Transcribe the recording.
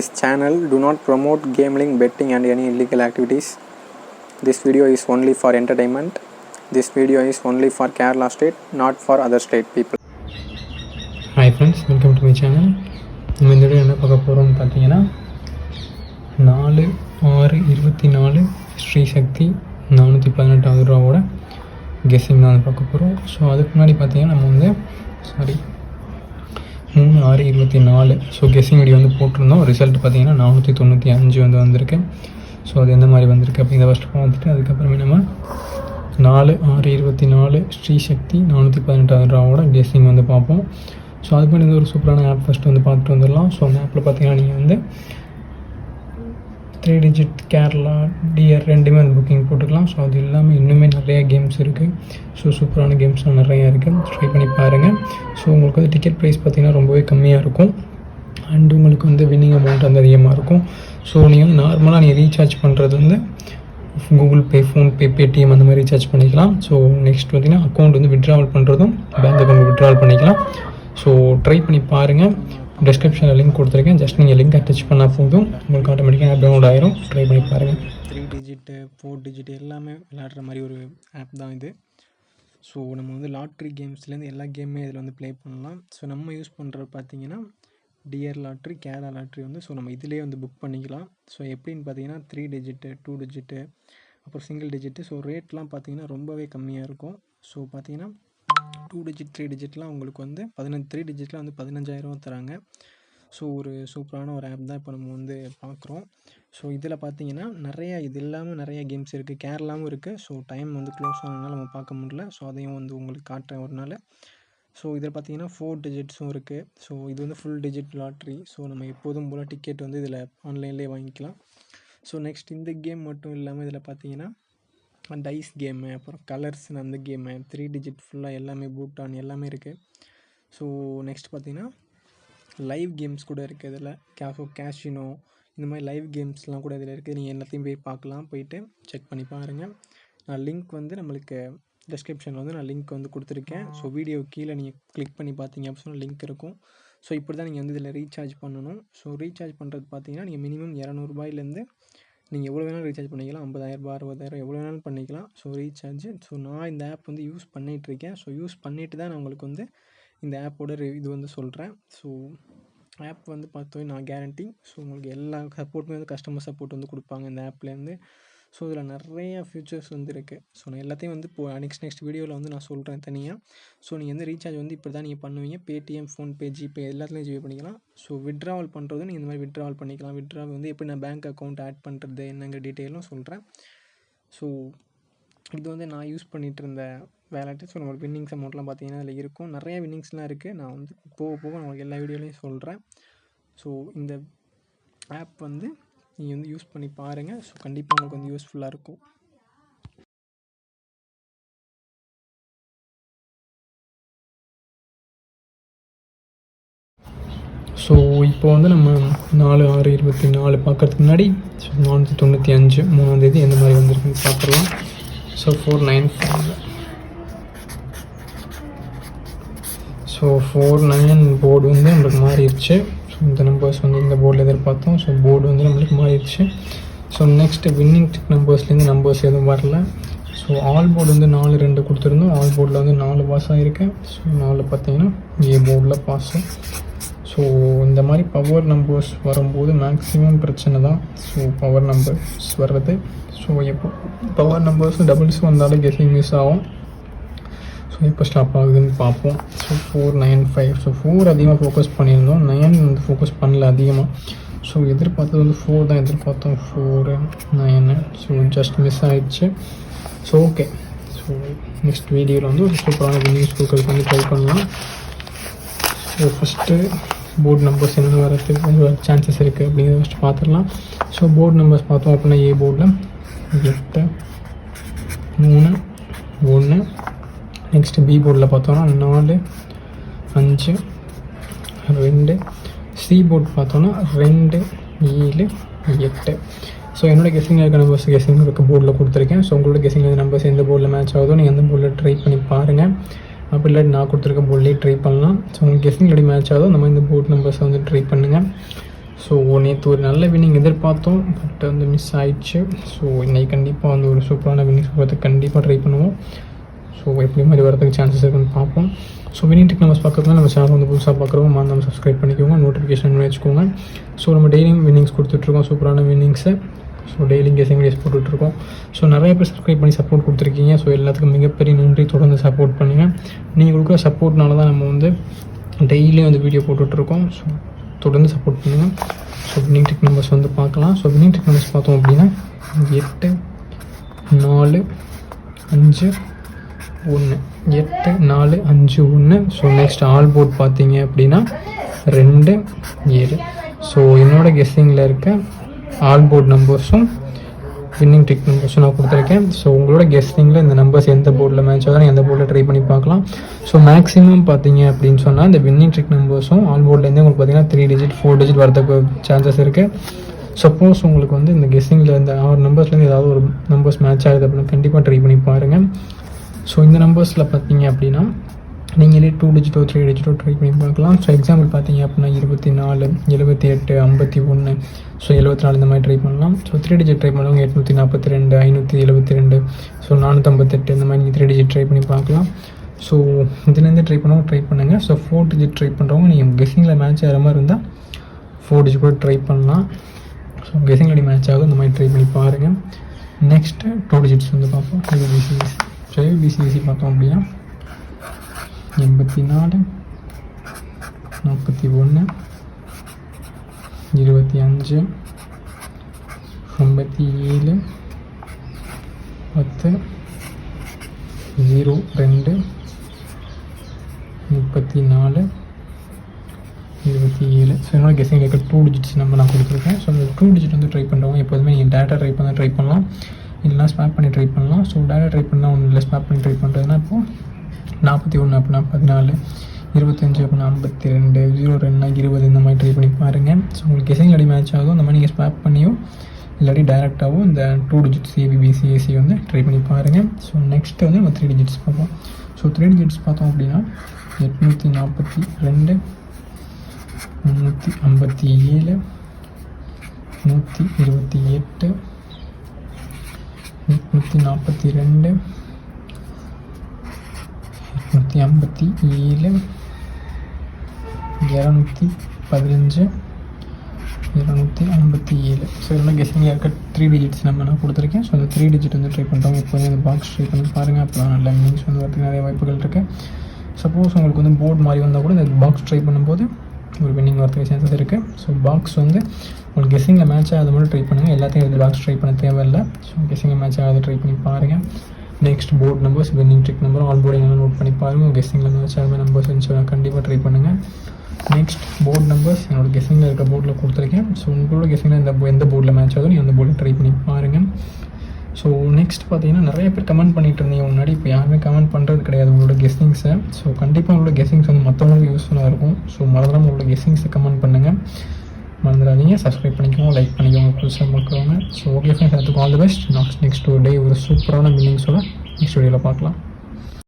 This channel do not promote gambling, betting and any illegal activities. This video is only for entertainment. This video is only for Kerala state, not for other state people. Hi friends, welcome to my channel. நம்ம இந்த video என்ன பார்க்க போகிறோம்னு பார்த்தீங்கன்னா 4/6/24 ஸ்ரீ சக்தி 418வது ரூபாவோட guessing தான் பார்க்க போகிறோம். So அதுக்கு முன்னாடி பார்த்தீங்கன்னா நம்ம வந்து 3/6/24 ஸோ கெஸ்ஸிங் வீடியோ வந்து போட்டிருந்தோம். ரிசல்ட் பார்த்தீங்கன்னா 495 வந்து வந்திருக்கு. ஸோ அது எந்த மாதிரி வந்திருக்கு அப்படிங்கிறத ஃபஸ்ட்டு பார்த்துட்டு அதுக்கப்புறமே நம்ம 4/6/24 ஸ்ரீ சக்தி 418வது ரூபாவோட கெஸ்ஸிங் வந்து பார்ப்போம். ஸோ அதுக்கு முன்னாடி ஒரு சூப்பரான ஆப் ஃபஸ்ட்டு வந்து பார்த்துட்டு வந்துடலாம். ஸோ அந்த ஆப்பில் பார்த்தீங்கன்னா நீங்கள் வந்து 3 டிஜிட் கேரளா டிஆர் ரெண்டுமே வந்து புக்கிங் போட்டுக்கலாம். ஸோ அது இல்லாமல் இன்னுமே நிறையா கேம்ஸ் இருக்குது. ஸோ சூப்பரான கேம்ஸ்லாம் நிறையா இருக்குது, ட்ரை பண்ணி பாருங்கள். ஸோ உங்களுக்கு வந்து டிக்கெட் ப்ரைஸ் பார்த்திங்கன்னா ரொம்பவே கம்மியாக இருக்கும். அண்ட் உங்களுக்கு வந்து வின்னிங் அமௌண்ட் வந்து அதிகமாக இருக்கும். ஸோ நீங்கள் வந்து நார்மலாக நீங்கள் ரீசார்ஜ் பண்ணுறது வந்து கூகுள் பே, ஃபோன்பே, பேடிஎம் அந்த மாதிரி ரீசார்ஜ் பண்ணிக்கலாம். ஸோ நெக்ஸ்ட் பார்த்திங்கன்னா அக்கௌண்ட் வந்து விட்ராவல் பண்ணுறதும் பேங்க் அக்கௌண்ட் விட்ராவல் பண்ணிக்கலாம். ஸோ ட்ரை பண்ணி பாருங்கள். டிஸ்கிரிப்ஷனில் லிங்க் கொடுத்துருக்கேன். ஜஸ்ட் நீங்கள் லிங்க் டச் பண்ணால் போதும், உங்களுக்கு ஆட்டோமேட்டிக்காக ஆப் டவுன்லோட் ஆயிரும். ட்ரை பண்ணி பாருங்கள். 3 டிஜிட்டு 4 டிஜிட் எல்லாமே விளையாடுற மாதிரி ஒரு ஆப் தான் இது. ஸோ நம்ம வந்து லாட்ரி கேம்ஸ்லேருந்து எல்லா கேமுமே இதில் வந்து ப்ளே பண்ணலாம். ஸோ நம்ம யூஸ் பண்ணுறது பார்த்தீங்கன்னா டிஆர் லாட்ரி, கேரளா லாட்ரி வந்து ஸோ நம்ம இதிலே வந்து புக் பண்ணிக்கலாம். ஸோ எப்படின்னு பார்த்தீங்கன்னா 3 டிஜிட்டு 2 டிஜிட்டு அப்புறம் சிங்கிள் டிஜிட்டு. ஸோ ரேட்லாம் பார்த்தீங்கன்னா ரொம்பவே கம்மியாக இருக்கும். ஸோ பார்த்தீங்கன்னா 2 டிஜிட் 3 டிஜிட்லாம் உங்களுக்கு வந்து 3 டிஜிட்டில் வந்து 15,000 தராங்க. ஸோ ஒரு சூப்பரான ஒரு ஆப் தான் இப்போ நம்ம வந்து பார்க்குறோம். ஸோ இதில் பார்த்தீங்கன்னா இது இல்லாமல் நிறையா கேம்ஸ் இருக்குது, கேரளாவும் இருக்குது. ஸோ டைம் வந்து க்ளோஸ் ஆனதுனால நம்ம பார்க்க முடியல. ஸோ அதையும் வந்து உங்களுக்கு காட்டுறேன் ஒரு நாள். ஸோ இதில் பார்த்தீங்கன்னா 4 டிஜிட்ஸும் இருக்குது. ஸோ இது வந்து ஃபுல் டிஜிட் லாட்ரி. ஸோ நம்ம எப்போதும் போல் டிக்கெட் வந்து இதில் ஆன்லைன்லேயே வாங்கிக்கலாம். ஸோ நெக்ஸ்ட் இந்த கேம் மட்டும் இல்லாமல் இதில் பார்த்தீங்கன்னா டைஸ் கேமு, அப்புறம் கலர்ஸ்னு அந்த கேமு, 3 டிஜிட் ஃபுல்லாக எல்லாமே பூட்டான் எல்லாமே இருக்குது. ஸோ நெக்ஸ்ட் பார்த்தீங்கன்னா லைவ் கேம்ஸ் கூட இருக்குது இதில். கேஷினோ இந்த மாதிரி லைவ் கேம்ஸ்லாம் கூட இதில் இருக்குது. நீங்கள் எல்லாத்தையும் போய் பார்க்கலாம், போயிட்டு செக் பண்ணி பாருங்கள். நான் லிங்க் வந்து நம்மளுக்கு டிஸ்கிரிப்ஷனில் வந்து நான் லிங்க் வந்து கொடுத்துருக்கேன். ஸோ வீடியோ கீழே நீங்கள் கிளிக் பண்ணி பார்த்தீங்க அப்படின்னு லிங்க் இருக்கும். ஸோ இப்படி தான் நீங்கள் வந்து இதில் ரீசார்ஜ் பண்ணணும். ஸோ ரீசார்ஜ் பண்ணுறது பார்த்தீங்கன்னா நீங்கள் மினிமம் 200 ரூபாயிலேருந்து நீங்கள் எவ்வளோ வேணாலும் ரீசார்ஜ் பண்ணிக்கலாம். 50,000 60,000 எவ்வளோ வேணாலும் பண்ணிக்கலாம். So recharge. ஸோ நான் இந்த ஆப் வந்து யூஸ் பண்ணிகிட்ருக்கேன். ஸோ யூஸ் பண்ணிவிட்டு தான் நான் உங்களுக்கு வந்து இந்த ஆப்போட இது வந்து சொல்கிறேன். ஸோ ஆப் வந்து பார்த்தோம் நான் கேரண்டி. ஸோ உங்களுக்கு எல்லா சப்போர்ட்டுமே வந்து கஸ்டமர் சப்போர்ட் வந்து கொடுப்பாங்க இந்த ஆப்லேருந்து. ஸோ இதில் நிறையா ஃபியூச்சர்ஸ் வந்து இருக்குது. ஸோ நான் எல்லாத்தையும் வந்து இப்போ நெக்ஸ்ட் வீடியோவில் வந்து நான் சொல்கிறேன் தனியாக. ஸோ நீங்கள் வந்து ரீசார்ஜ் வந்து இப்படி தான் நீங்கள் பண்ணுவீங்க. பேடிஎம், ஃபோன்பே, ஜிபே எல்லாத்துலேயும் ஜிபே பண்ணிக்கலாம். ஸோ விட்ராவல் பண்ணுறதும் நீங்கள் இந்த மாதிரி விட்ராவல் பண்ணிக்கலாம். விட்ராவல் வந்து எப்படி நான் பேங்க் அக்கௌண்ட் ஆட் பண்ணுறது என்னங்கிற டீட்டெயிலும் சொல்கிறேன். ஸோ இது வந்து நான் யூஸ் பண்ணிகிட்டு இருந்த வேலட்டு. ஸோ நம்மளோட வின்னிங்ஸ் அமௌண்ட்லாம் பார்த்தீங்கன்னா அதில் இருக்கும். நிறையா வின்னிங்ஸ்லாம் இருக்குது. நான் வந்து போக போக உங்களுக்கு எல்லா வீடியோலையும் சொல்கிறேன். ஸோ இந்த ஆப் வந்து நீங்கள் வந்து யூஸ் பண்ணி பாருங்கள். ஸோ கண்டிப்பாக உங்களுக்கு வந்து யூஸ்ஃபுல்லாக இருக்கும். ஸோ இப்போ வந்து நம்ம 4/6/24 பார்க்குறதுக்கு முன்னாடி 495 3ஆம் தேதி எந்த மாதிரி வந்திருக்குன்னு பார்த்துடலாம். ஸோ 495. ஸோ 49 போர்டு வந்து நம்மளுக்கு மாறிடுச்சு. ஸோ இந்த நம்பர்ஸ் வந்து இந்த போர்டில் எதிர்பார்த்தோம். ஸோ போர்டு வந்து நம்மளுக்கு மாறிடுச்சு. ஸோ நெக்ஸ்ட்டு வின்னிங் நம்பர்ஸ்லேருந்து நம்பர்ஸ் எதுவும் வரல. ஸோ ஆல் போர்டு வந்து 4-2 கொடுத்துருந்தோம். ஆல் போர்டில் வந்து 4 பாஸ் ஆகிருக்கு. ஸோ 4 பார்த்தீங்கன்னா ஏ போர்டில் பாஸு. ஸோ இந்த மாதிரி பவர் நம்பர்ஸ் வரும்போது மேக்ஸிமம் பிரச்சனை தான். ஸோ பவர் நம்பர்ஸ் வர்றது. ஸோ எப்போ பவர் நம்பர்ஸும் டபுள்ஸ் வந்தாலும் கெஸ்ஸிங் மிஸ் ஆகும். ஸோ எப்போ ஸ்டாப் ஆகுதுன்னு பார்ப்போம். ஸோ 495. ஸோ 4 அதிகமாக ஃபோக்கஸ் பண்ணியிருந்தோம், 9 வந்து ஃபோக்கஸ் பண்ணல அதிகமாக. ஸோ எதிர்பார்த்தது வந்து 4 தான் எதிர்பார்த்தோம். 4 9. ஸோ ஜஸ்ட் மிஸ் ஆகிடுச்சு. So okay. ஸோ நெக்ஸ்ட் வீடியோவில் வந்து ஒரு சூப்பரான வின்னிங்ஸ் கொடுக்கறதுக்கு வந்து ட்ரை பண்ணலாம். ஸோ ஃபஸ்ட்டு போர்டு நம்பர்ஸ் என்ன வரதுக்கு சான்சஸ் இருக்குது அப்படிங்கிறத ஃபஸ்ட்டு பார்த்துடலாம். ஸோ போர்டு நம்பர்ஸ் பார்த்தோம் அப்படின்னா ஏ போர்டில் 8 3 1. நெக்ஸ்ட்டு பி போர்டில் பார்த்தோன்னா 4 5 2. சி போர்டு பார்த்தோன்னா 2 7 8. ஸோ என்னோடய கெஸ்ஸிங்கில் இருக்க நம்பர்ஸ் கெஸ்ஸிங் இருக்க போர்டில் கொடுத்துருக்கேன். ஸோ உங்களோட கெஸ்ஸிங் நம்பர்ஸ் எந்த போர்டில் மேட்ச் ஆகுதோ நீங்கள் அந்த போர்டில் ட்ரை பண்ணி பாருங்கள். அப்படி இல்லாட்டி நான் கொடுத்துருக்க போர்ட்லேயே ட்ரை பண்ணலாம். ஸோ உங்களுக்கு கெஸ்ஸிங் எப்படி மேட்ச் ஆகுதோ அந்த மாதிரி இந்த போர்ட் நம்பர்ஸை வந்து ட்ரை பண்ணுங்கள். ஸோ நேற்று ஒரு நல்ல வின்னிங் எதிர்பார்த்தோம், பட் வந்து மிஸ் ஆயிடுச்சு. ஸோ இன்றைக்கி கண்டிப்பாக வந்து ஒரு சூப்பரான வின்னிங் சொல்கிறதுக்கு கண்டிப்பாக ட்ரை பண்ணுவோம். ஸோ எப்படி மாதிரி வரதுக்கு சான்சஸ் இருக்குன்னு பார்ப்போம். ஸோ வின்னிங் டெக் நம்பர்ஸ் பக்கத்தில் நம்ம சேனல் வந்து புதுசாக பார்க்குறோம், மறக்காம சப்ஸ்கிரைப் பண்ணிக்கோங்க, நோட்டிஃபிகேஷன் வச்சுக்கோங்க. ஸோ நம்ம டெய்லியும் வின்னிங்ஸ் கொடுத்துட்ருக்கோம், சூப்பரான வின்னிங்ஸை. ஸோ டெய்லியும் கெஸிங் வீடியோஸ் போட்டுட்ருக்கோம். ஸோ நிறைய பேர் சப்ஸ்கிரைப் பண்ணி சப்போர்ட் கொடுத்துருக்கீங்க. ஸோ எல்லாத்துக்கும் மிகப்பெரிய நன்றி. தொடர்ந்து சப்போர்ட் பண்ணுங்கள். நீங்கள் கொடுக்குற சப்போர்ட்னால தான் நம்ம வந்து டெய்லியும் வந்து வீடியோ போட்டுட்ருக்கோம். ஸோ தொடர்ந்து சப்போர்ட் பண்ணுங்கள். ஸோ வின்னிங் டெக் நம்பர்ஸ் வந்து பார்க்கலாம். ஸோ வின்னிங் டெக் நம்பர்ஸ் பார்த்தோம் அப்படின்னா 8 4 5 1 8 4 5 1. ஸோ நெக்ஸ்ட் ஆல் போர்ட் பார்த்தீங்க அப்படின்னா 2 7. ஸோ என்னோடய கெஸ்ஸிங்கில் இருக்க ஆல் போர்ட் நம்பர்ஸும் வின்னிங் டெக் நம்பர்ஸும் நான் கொடுத்துருக்கேன். ஸோ உங்களோட கெஸ்ஸிங்கில் இந்த நம்பர்ஸ் எந்த போர்டில் மேட்ச் ஆகுதோ எந்த போர்டில் ட்ரை பண்ணி பார்க்கலாம். ஸோ மேக்ஸிமம் பார்த்தீங்க அப்படின்னு சொன்னால் இந்த வின்னிங் டெக் நம்பர்ஸும் ஆல் போர்ட்லேருந்து உங்களுக்கு பார்த்தீங்கன்னா 3 டிஜிட் 4 டிஜிட் வரதுக்கு சான்சஸ் இருக்குது. சப்போஸ் உங்களுக்கு வந்து இந்த கெஸ்ஸிங்கில் இந்த 6 நம்பர்ஸ்லேருந்து ஏதாவது ஒரு நம்பர்ஸ் மேட்ச் ஆகுது அப்படின்னா கண்டிப்பாக ட்ரை பண்ணி பாருங்கள். ஸோ இந்த நம்பர்ஸில் பார்த்தீங்க அப்படின்னா நீங்களே 2 டிஜிட்டோ 3 டிஜிட்டோ ட்ரை பண்ணி பார்க்கலாம். ஸோ எக்ஸாம்பிள் பார்த்தீங்க அப்படின்னா 24 78 51. ஸோ 74 இந்த மாதிரி ட்ரை பண்ணலாம். ஸோ 3 டிஜிட் ட்ரை பண்ணுறவங்க 842 572. ஸோ 458 இந்த மாதிரி நீங்கள் 3 டிஜிட் ட்ரை பண்ணி பார்க்கலாம். ஸோ இதுலேருந்து ட்ரை பண்ணவங்க ட்ரை பண்ணுங்கள். ஸோ 4 டிஜிட் ட்ரை பண்ணுறவங்க நீங்கள் கெஸ்ஸிங்கில் மேட்ச் ஆகிற மாதிரி இருந்தால் 4 டிஜிட் கூட ட்ரை பண்ணலாம். ஸோ கெஸ்ஸிங்கில் மேட்ச் ஆகும், இந்த மாதிரி ட்ரை பண்ணி பாருங்கள். நெக்ஸ்ட்டு 2 டிஜிட்ஸ் வந்து பார்ப்போம். பிசிஎஸ்சி பார்த்தோம் அப்படின்னா 84 41 25 57 10 02 34 27. ஸோ என்னோட கெஸ்ஸிங் இருக்க 2 டிஜிட்ஸ் நம்ம நான் கொடுத்துருக்கேன். ஸோ அந்த 2 டிஜிட் வந்து ட்ரை பண்ணுறவங்க எப்போதுமே நீங்கள் டேட்டா ட்ரை பண்ணலாம், இல்லைனா ஸ்வாப் பண்ணி ட்ரை பண்ணலாம். ஸோ டேட்டா ட்ரை பண்ணால் ஒன்றும் இல்லை, ஸ்வாப் பண்ணி ட்ரை பண்ணுறதுனா இப்போது 41 அப்படின்னா 14 25 அப்படின்னா 52 02 20 இந்த மாதிரி ட்ரை பண்ணி பாருங்கள். ஸோ உங்களுக்கு கெஸ்ஸிங் அடி மேட்ச் ஆகும், இந்த மாதிரி நீங்கள் ஸ்வாப் பண்ணியோ இல்லாட்டி டைரெக்டாகவும் இந்த 2 டிஜிட்ஸ் ஏபிபிசிஎஸ்சி வந்து ட்ரை பண்ணி பாருங்கள். ஸோ நெக்ஸ்ட்டு வந்து நம்ம 3 டிஜிட்ஸ் பார்ப்போம். ஸோ 3 டிஜிட்ஸ் பார்த்தோம் அப்படின்னா 842 357 128 842 857 215 257. ஸோ இதெல்லாம் கெஸ்ஸிங்கில் இருக்க 3 டிஜிட்ஸ் நான் கொடுத்துருக்கேன். ஸோ அந்த 3 டிஜிட் வந்து ட்ரை பண்ணுறவங்க எப்போதும் அந்த பாக்ஸ் ட்ரை பண்ணி பாருங்கள். அப்போ நல்ல மீன்ஸ் வந்து வரதுக்கு நிறைய வாய்ப்புகள் இருக்குது. சப்போஸ் உங்களுக்கு வந்து போர்டு மாதிரி வந்தால் கூட இந்த பாக்ஸ் ட்ரை பண்ணும்போது ஒரு வின்னிங் வரதுக்கு சான்சஸ் இருக்குது. ஸோ பாக்ஸ் வந்து உங்களுக்கு கெஸ்ஸிங்கில் மேட்ச் ஆகாத மட்டும் ட்ரை பண்ணுங்கள், எல்லாத்தையும் இந்த பாக்ஸ் ட்ரை பண்ண தேவையில்லை. ஸோ கெஸ்ஸிங்கில் மேட்ச் ஆகாத ட்ரை பண்ணி பாருங்கள். Next board numbers winning deck number all boarding note பண்ணி பாருங்கள். கெஸ்ஸிங்கில் மேட்ச் ஆகாத நம்பர்ஸ் இருந்துச்சு கண்டிப்பாக ட்ரை பண்ணுங்கள். நெக்ஸ்ட் போர்ட் நம்பர்ஸ் என்னோட கெஸ்ஸிங்கில் இருக்க போர்டில் கொடுத்துருக்கேன். ஸோ உங்களோட கெஸ்ஸிங்கில் எந்த போர்டில் மேட்ச் ஆகுதோ நீங்கள் அந்த போர்டில் ட்ரை பண்ணி பாருங்கள். ஸோ நெக்ஸ்ட் பார்த்தீங்கன்னா நிறைய பேர் கமெண்ட் பண்ணிட்டு இருந்தீங்க முன்னாடி, இப்போ யாருமே கமெண்ட் பண்ணுறது கிடையாது உங்களோட கெஸ்ஸிங்ஸை. ஸோ கண்டிப்பாக உங்களோட கெஸ்ஸிங்ஸ் வந்து மற்றவங்களுக்கு யூஸ்ஃபுல்லாக இருக்கும். ஸோ மறந்துடாமல் உங்களோட கெஸ்ஸிங்ஸை கமெண்ட் பண்ணுங்கள், மறந்துடாதீங்க. சப்ஸ்கிரைப் பண்ணிக்கோங்க, லைக் பண்ணிக்கோங்க, புதுசாக பார்க்குறவங்க. ஸோ ஓகே ஃப்ரெண்ட்ஸ், அதுக்கு ஆல் தி பெஸ்ட். நெக்ஸ்ட் ஒரு டே ஒரு சூப்பரான வின்னிங்ஸோட நெக்ஸ்ட் வீடியோவில் பார்க்கலாம்.